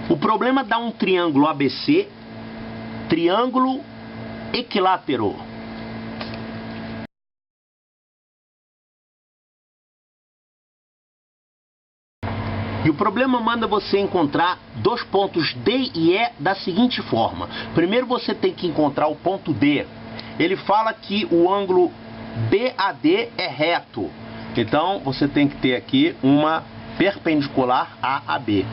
O problema dá um triângulo ABC, triângulo equilátero. E o problema manda você encontrar dois pontos D e E da seguinte forma. Primeiro você tem que encontrar o ponto D. Ele fala que o ângulo BAD é reto. Então você tem que ter aqui uma perpendicular a AB.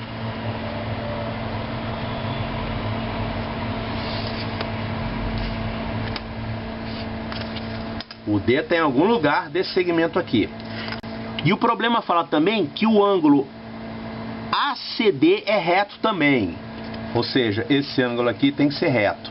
O D está em algum lugar desse segmento aqui. E o problema fala também que o ângulo ACD é reto também. Ou seja, esse ângulo aqui tem que ser reto.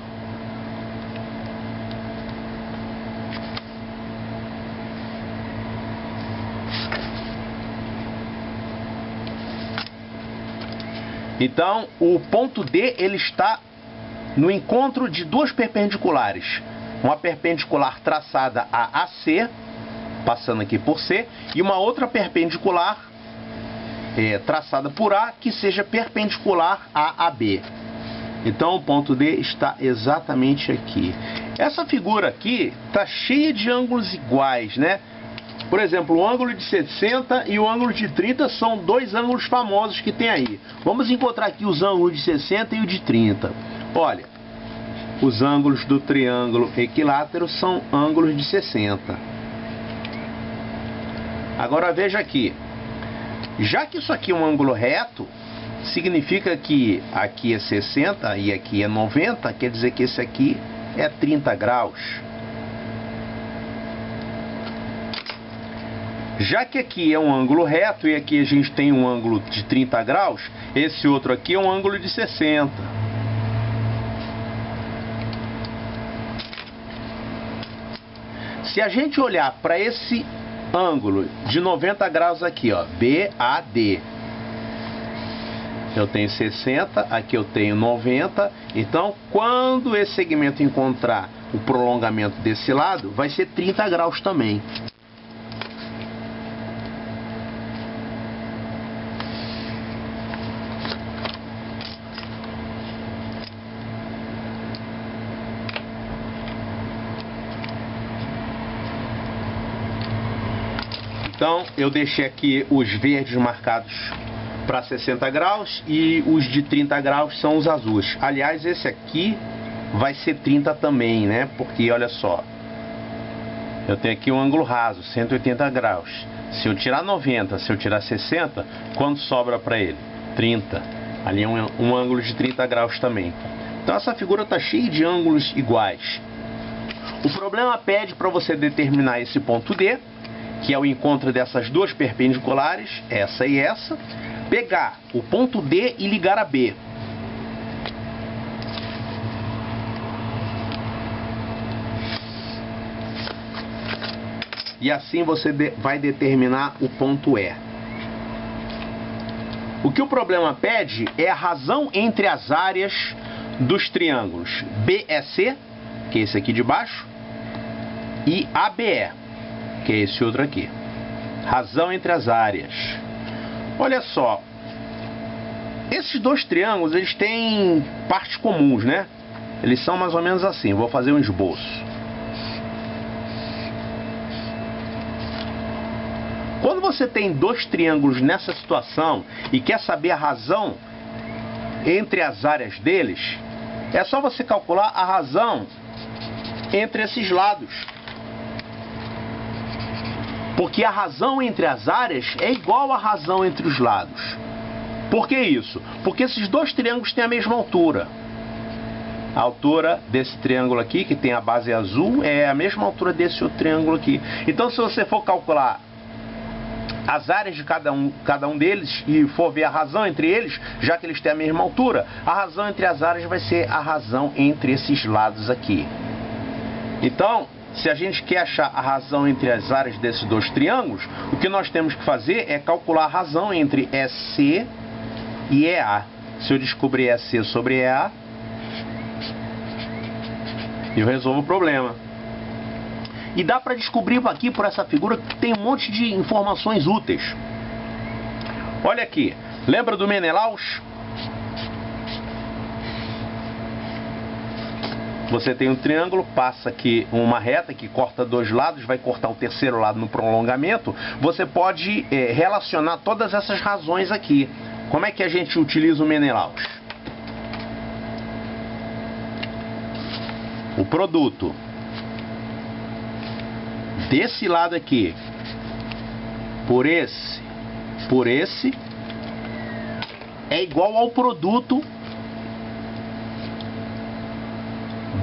Então, o ponto D ele está no encontro de duas perpendiculares. Uma perpendicular traçada a AC, passando aqui por C, e uma outra perpendicular traçada por A, que seja perpendicular a AB. Então o ponto D está exatamente aqui. Essa figura aqui está cheia de ângulos iguais, né? Por exemplo, o ângulo de 60 e o ângulo de 30 são dois ângulos famosos que tem aí. Vamos encontrar aqui os ângulos de 60 e o de 30. Olha, os ângulos do triângulo equilátero são ângulos de 60. Agora veja aqui. Já que isso aqui é um ângulo reto, significa que aqui é 60 e aqui é 90, quer dizer que esse aqui é 30 graus. Já que aqui é um ângulo reto e aqui a gente tem um ângulo de 30 graus, esse outro aqui é um ângulo de 60. Se a gente olhar para esse ângulo de 90 graus aqui, ó, BAD, eu tenho 60, aqui eu tenho 90, então quando esse segmento encontrar o prolongamento desse lado, vai ser 30 graus também. Então, eu deixei aqui os verdes marcados para 60 graus e os de 30 graus são os azuis. Aliás, esse aqui vai ser 30 também, né? Porque, olha só, eu tenho aqui um ângulo raso, 180 graus. Se eu tirar 90, se eu tirar 60, quanto sobra para ele? 30. Ali é um ângulo de 30 graus também. Então, essa figura está cheia de ângulos iguais. O problema pede para você determinar esse ponto D, que é o encontro dessas duas perpendiculares, essa e essa, pegar o ponto D e ligar a B. E assim você vai determinar o ponto E. O que o problema pede é a razão entre as áreas dos triângulos BEC, que é esse aqui de baixo, e ABE, que é esse outro aqui. Razão entre as áreas. Olha só, esses dois triângulos, eles têm partes comuns, né? Eles são mais ou menos assim. Vou fazer um esboço. Quando você tem dois triângulos nessa situação e quer saber a razão entre as áreas deles, é só você calcular a razão entre esses lados. Porque a razão entre as áreas é igual à razão entre os lados. Por que isso? Porque esses dois triângulos têm a mesma altura. A altura desse triângulo aqui, que tem a base azul, é a mesma altura desse outro triângulo aqui. Então, se você for calcular as áreas de cada um deles e for ver a razão entre eles, já que eles têm a mesma altura, a razão entre as áreas vai ser a razão entre esses lados aqui. Então, se a gente quer achar a razão entre as áreas desses dois triângulos, o que nós temos que fazer é calcular a razão entre EC e EA. Se eu descobrir EC sobre EA, eu resolvo o problema. E dá para descobrir aqui por essa figura que tem um monte de informações úteis. Olha aqui, lembra do Menelaus? Você tem um triângulo, passa aqui uma reta que corta dois lados, vai cortar o terceiro lado no prolongamento. Você pode relacionar todas essas razões aqui. Como é que a gente utiliza o Menelaus? O produto desse lado aqui por esse é igual ao produto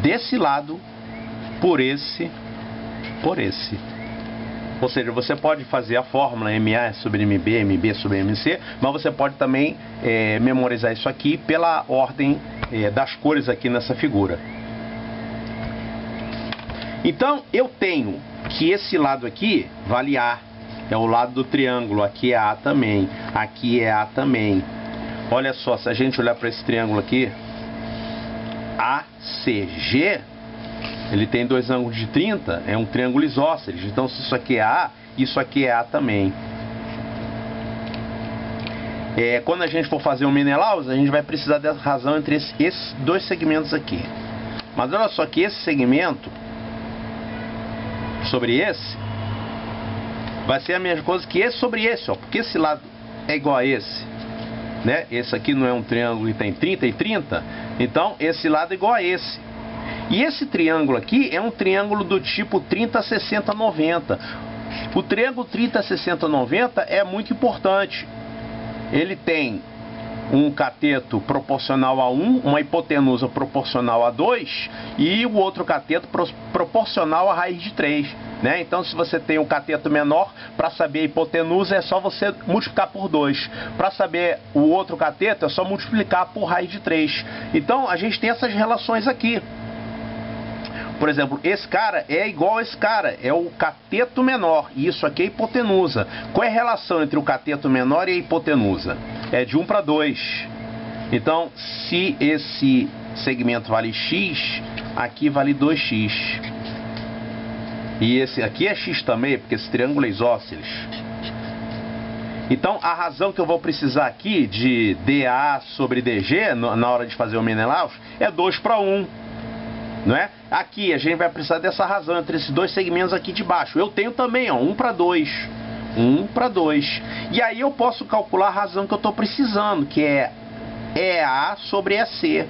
desse lado por esse. Ou seja, você pode fazer a fórmula MA sobre MB, MB sobre MC, mas você pode também memorizar isso aqui pela ordem das cores aqui nessa figura. Então, eu tenho que esse lado aqui vale A, é o lado do triângulo, aqui é A também, aqui é A também. Olha só, se a gente olhar para esse triângulo aqui, ACG, ele tem dois ângulos de 30, é um triângulo isósceles. Então, se isso aqui é A, isso aqui é A também. Quando a gente for fazer o Menelaus, a gente vai precisar dessa razão entre esses dois segmentos aqui. Mas olha só que esse segmento sobre esse vai ser a mesma coisa que esse sobre esse, ó, porque esse lado é igual a esse, né? Esse aqui não é um triângulo que tem 30 e 30, então esse lado é igual a esse. E esse triângulo aqui é um triângulo do tipo 30, 60, 90. O triângulo 30, 60, 90 é muito importante. Ele tem um cateto proporcional a 1, uma hipotenusa proporcional a 2 e o outro cateto proporcional à raiz de 3. Né? Então, se você tem um cateto menor, para saber a hipotenusa é só você multiplicar por 2. Para saber o outro cateto é só multiplicar por raiz de 3. Então, a gente tem essas relações aqui. Por exemplo, esse cara é igual a esse cara, é o cateto menor, e isso aqui é a hipotenusa. Qual é a relação entre o cateto menor e a hipotenusa? É de 1 para 2. Então, se esse segmento vale x, aqui vale 2x. E esse aqui é x também, porque esse triângulo é isósceles. Então, a razão que eu vou precisar aqui de dA sobre dG, na hora de fazer o Menelaus, é 2 para 1. Não é? Aqui a gente vai precisar dessa razão entre esses dois segmentos aqui de baixo. Eu tenho também, ó, 1 para 2. 1 para 2. E aí eu posso calcular a razão que eu estou precisando, que é EA sobre EC.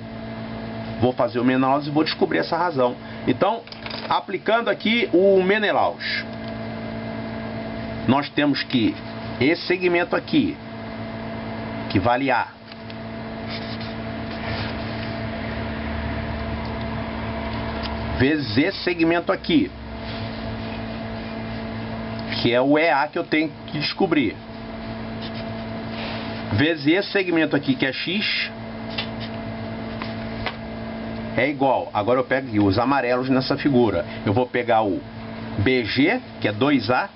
Vou fazer o Menelaus e vou descobrir essa razão. Então, aplicando aqui o Menelaus, nós temos que esse segmento aqui, que vale A, vezes esse segmento aqui, que é o EA que eu tenho que descobrir, vezes esse segmento aqui, que é X, é igual. Agora eu pego aqui os amarelos nessa figura. Eu vou pegar o BG, que é 2A,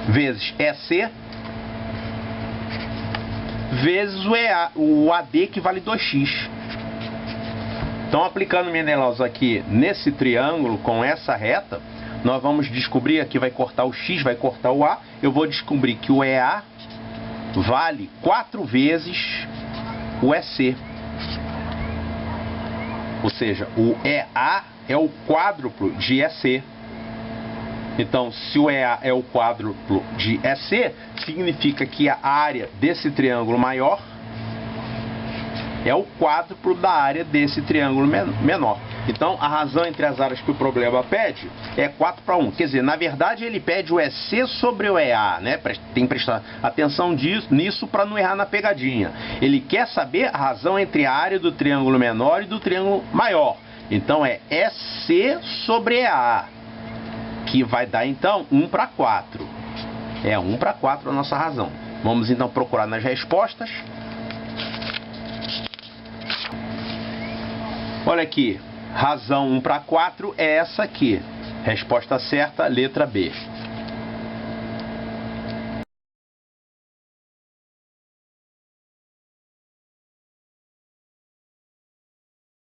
vezes EC, vezes o AD, que vale 2x. Então, aplicando o Menelaus aqui nesse triângulo com essa reta, nós vamos descobrir, aqui vai cortar o x, vai cortar o A, eu vou descobrir que o EA vale 4 vezes o EC. Ou seja, o EA é o quádruplo de EC. Então, se o EA é o quádruplo de EC, significa que a área desse triângulo maior é o quádruplo da área desse triângulo menor. Então, a razão entre as áreas que o problema pede é 4 para 1. Quer dizer, na verdade, ele pede o EC sobre o EA, né? Tem que prestar atenção nisso para não errar na pegadinha. Ele quer saber a razão entre a área do triângulo menor e do triângulo maior. Então, é EC sobre EA, que vai dar, então, 1 para 4. É 1 para 4 a nossa razão. Vamos, então, procurar nas respostas. Olha aqui, razão 1 para 4 é essa aqui. Resposta certa, letra B.